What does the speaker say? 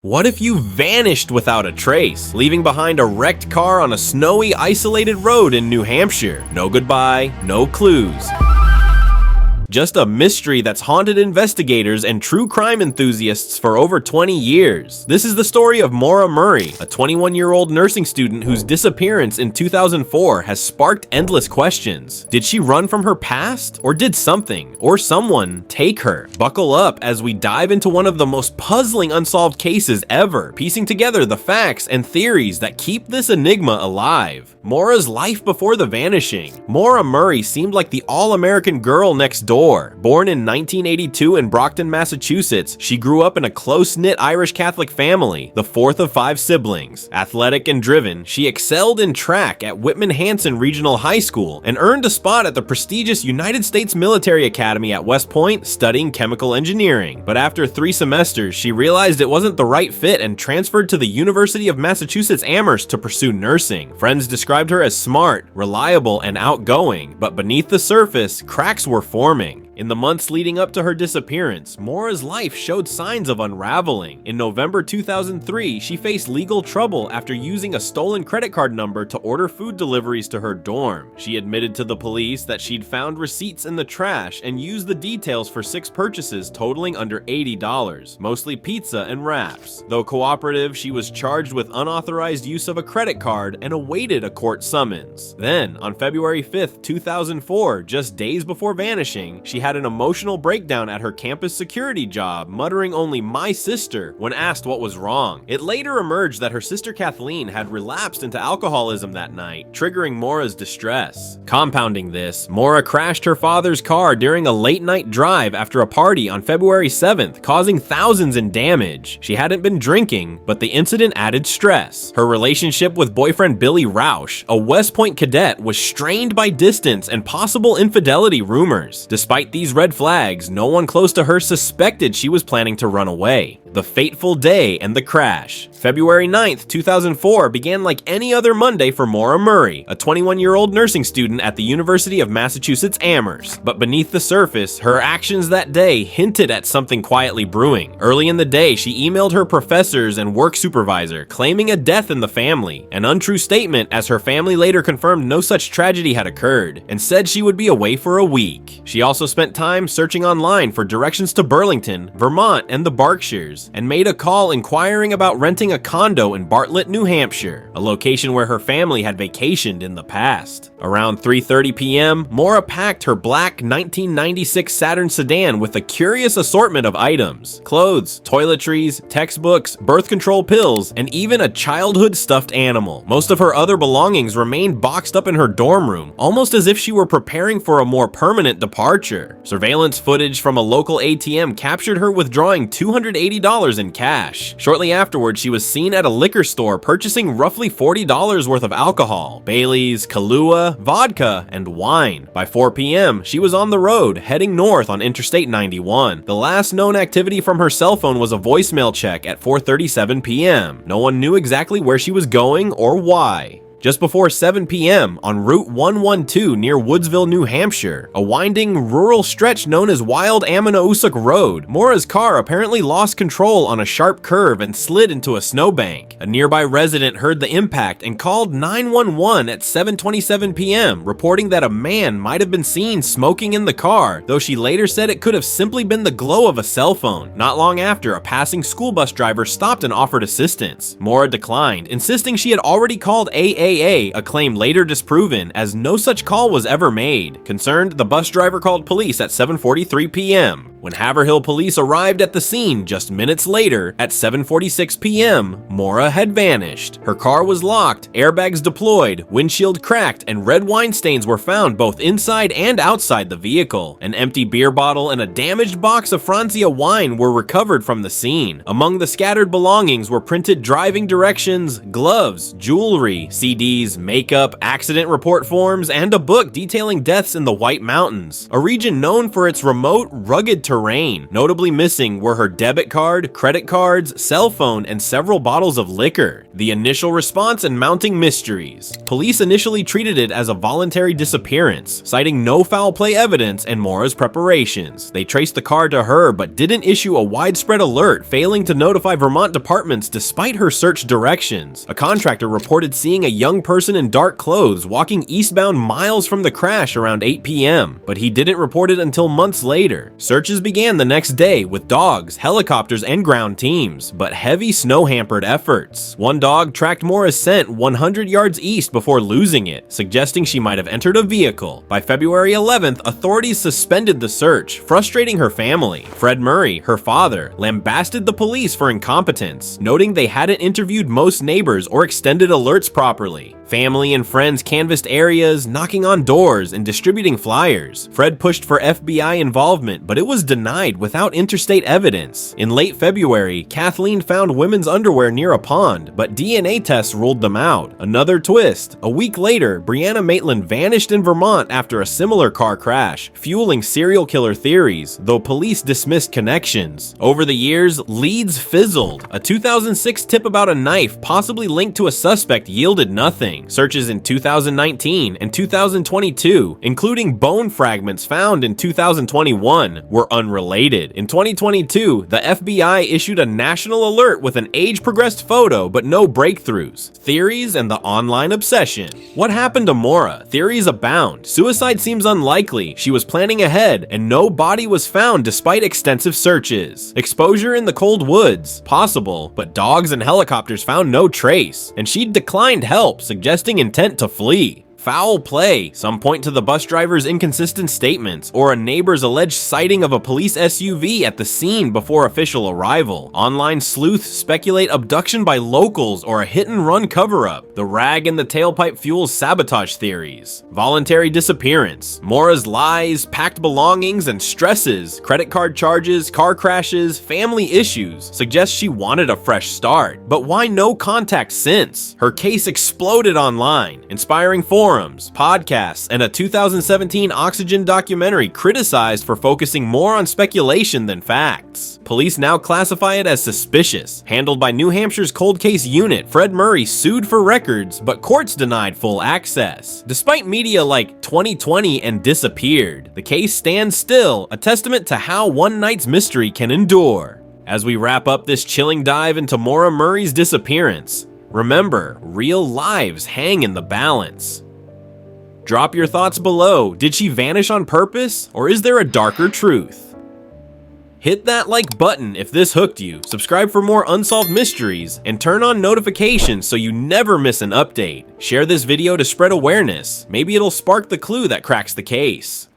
What if you vanished without a trace, leaving behind a wrecked car on a snowy, isolated road in New Hampshire? No goodbye, no clues. Just a mystery that's haunted investigators and true crime enthusiasts for over 20 years. This is the story of Maura Murray, a 21-year-old nursing student whose disappearance in 2004 has sparked endless questions. Did she run from her past? Or did something, or someone, take her? Buckle up as we dive into one of the most puzzling unsolved cases ever, piecing together the facts and theories that keep this enigma alive. Maura's life before the vanishing. Maura Murray seemed like the all-American girl next door. Born in 1982 in Brockton, Massachusetts, she grew up in a close-knit Irish Catholic family, the fourth of 5 siblings. Athletic and driven, she excelled in track at Whitman-Hanson Regional High School and earned a spot at the prestigious United States Military Academy at West Point studying chemical engineering. But after 3 semesters, she realized it wasn't the right fit and transferred to the University of Massachusetts Amherst to pursue nursing. Friends described her as smart, reliable, and outgoing, but beneath the surface, cracks were forming. In the months leading up to her disappearance, Maura's life showed signs of unraveling. In November 2003, she faced legal trouble after using a stolen credit card number to order food deliveries to her dorm. She admitted to the police that she'd found receipts in the trash and used the details for 6 purchases totaling under $80, mostly pizza and wraps. Though cooperative, she was charged with unauthorized use of a credit card and awaited a court summons. Then, on February 5th, 2004, just days before vanishing, she had an emotional breakdown at her campus security job, muttering only "my sister" when asked what was wrong. It later emerged that her sister Kathleen had relapsed into alcoholism that night, triggering Maura's distress. Compounding this, Maura crashed her father's car during a late-night drive after a party on February 7th, causing thousands in damage. She hadn't been drinking, but the incident added stress. Her relationship with boyfriend Billy Roush, a West Point cadet, was strained by distance and possible infidelity rumors. Despite these red flags, no one close to her suspected she was planning to run away. The fateful day and the crash. February 9th, 2004 began like any other Monday for Maura Murray, a 21-year-old nursing student at the University of Massachusetts Amherst. But beneath the surface, her actions that day hinted at something quietly brewing. Early in the day, she emailed her professors and work supervisor, claiming a death in the family, an untrue statement as her family later confirmed no such tragedy had occurred, and said she would be away for a week. She also spent time searching online for directions to Burlington, Vermont, and the Berkshires, and made a call inquiring about renting a condo in Bartlett, New Hampshire, a location where her family had vacationed in the past. Around 3:30 p.m., Maura packed her black 1996 Saturn sedan with a curious assortment of items: clothes, toiletries, textbooks, birth control pills, and even a childhood stuffed animal. Most of her other belongings remained boxed up in her dorm room, almost as if she were preparing for a more permanent departure. Surveillance footage from a local ATM captured her withdrawing $280 in cash. Shortly afterward, she was seen at a liquor store purchasing roughly $40 worth of alcohol, Bailey's, Kahlua, vodka, and wine. By 4 p.m., she was on the road, heading north on Interstate 91. The last known activity from her cell phone was a voicemail check at 4:37 p.m. No one knew exactly where she was going or why. Just before 7 p.m., on Route 112 near Woodsville, New Hampshire, a winding rural stretch known as Wild Ammonoosuc Road, Maura's car apparently lost control on a sharp curve and slid into a snowbank. A nearby resident heard the impact and called 911 at 7:27 p.m., reporting that a man might have been seen smoking in the car, though she later said it could have simply been the glow of a cell phone. Not long after, a passing school bus driver stopped and offered assistance. Maura declined, insisting she had already called AA, a claim later disproven, as no such call was ever made. Concerned, the bus driver called police at 7:43 p.m. When Haverhill police arrived at the scene just minutes later, at 7:46 p.m., Maura had vanished. Her car was locked, airbags deployed, windshield cracked, and red wine stains were found both inside and outside the vehicle. An empty beer bottle and a damaged box of Franzia wine were recovered from the scene. Among the scattered belongings were printed driving directions, gloves, jewelry, CDs, makeup, accident report forms, and a book detailing deaths in the White Mountains, a region known for its remote, rugged terrain. Notably missing were her debit card, credit cards, cell phone, and several bottles of liquor. The initial response and mounting mysteries. Police initially treated it as a voluntary disappearance, citing no foul play evidence and Maura's preparations. They traced the car to her but didn't issue a widespread alert, failing to notify Vermont departments despite her search directions. A contractor reported seeing a young person in dark clothes walking eastbound miles from the crash around 8 p.m., but he didn't report it until months later. Searches began the next day with dogs, helicopters, and ground teams, but heavy snow hampered efforts. One dog tracked Maura's scent 100 yards east before losing it, suggesting she might have entered a vehicle. By February 11th, authorities suspended the search, frustrating her family. Fred Murray, her father, lambasted the police for incompetence, noting they hadn't interviewed most neighbors or extended alerts properly. Family and friends canvassed areas, knocking on doors and distributing flyers. Fred pushed for FBI involvement, but it was denied without interstate evidence. In late February, Kathleen found women's underwear near a pond, but DNA tests ruled them out. Another twist: a week later, Brianna Maitland vanished in Vermont after a similar car crash, fueling serial killer theories, though police dismissed connections. Over the years, leads fizzled. A 2006 tip about a knife possibly linked to a suspect yielded nothing. Searches in 2019 and 2022, including bone fragments found in 2021, were unrelated. In 2022, the FBI issued a national alert with an age-progressed photo but no breakthroughs. Theories and the online obsession. What happened to Maura? Theories abound. Suicide seems unlikely, she was planning ahead, and no body was found despite extensive searches. Exposure in the cold woods? Possible, but dogs and helicopters found no trace, and she declined help, suggesting intent to flee. Foul play. Some point to the bus driver's inconsistent statements or a neighbor's alleged sighting of a police SUV at the scene before official arrival. Online sleuths speculate abduction by locals or a hit-and-run cover-up. The rag in the tailpipe fuels sabotage theories. Voluntary disappearance. Maura's lies, packed belongings, and stresses, credit card charges, car crashes, family issues suggest she wanted a fresh start. But why no contact since? Her case exploded online, inspiring forums, podcasts, and a 2017 Oxygen documentary criticized for focusing more on speculation than facts. Police now classify it as suspicious. Handled by New Hampshire's cold case unit, Fred Murray sued for records, but courts denied full access. Despite media like 2020 and Disappeared, the case stands still, a testament to how one night's mystery can endure. As we wrap up this chilling dive into Maura Murray's disappearance, remember, real lives hang in the balance. Drop your thoughts below. Did she vanish on purpose, or is there a darker truth? Hit that like button if this hooked you, subscribe for more unsolved mysteries, and turn on notifications so you never miss an update. Share this video to spread awareness. Maybe it'll spark the clue that cracks the case.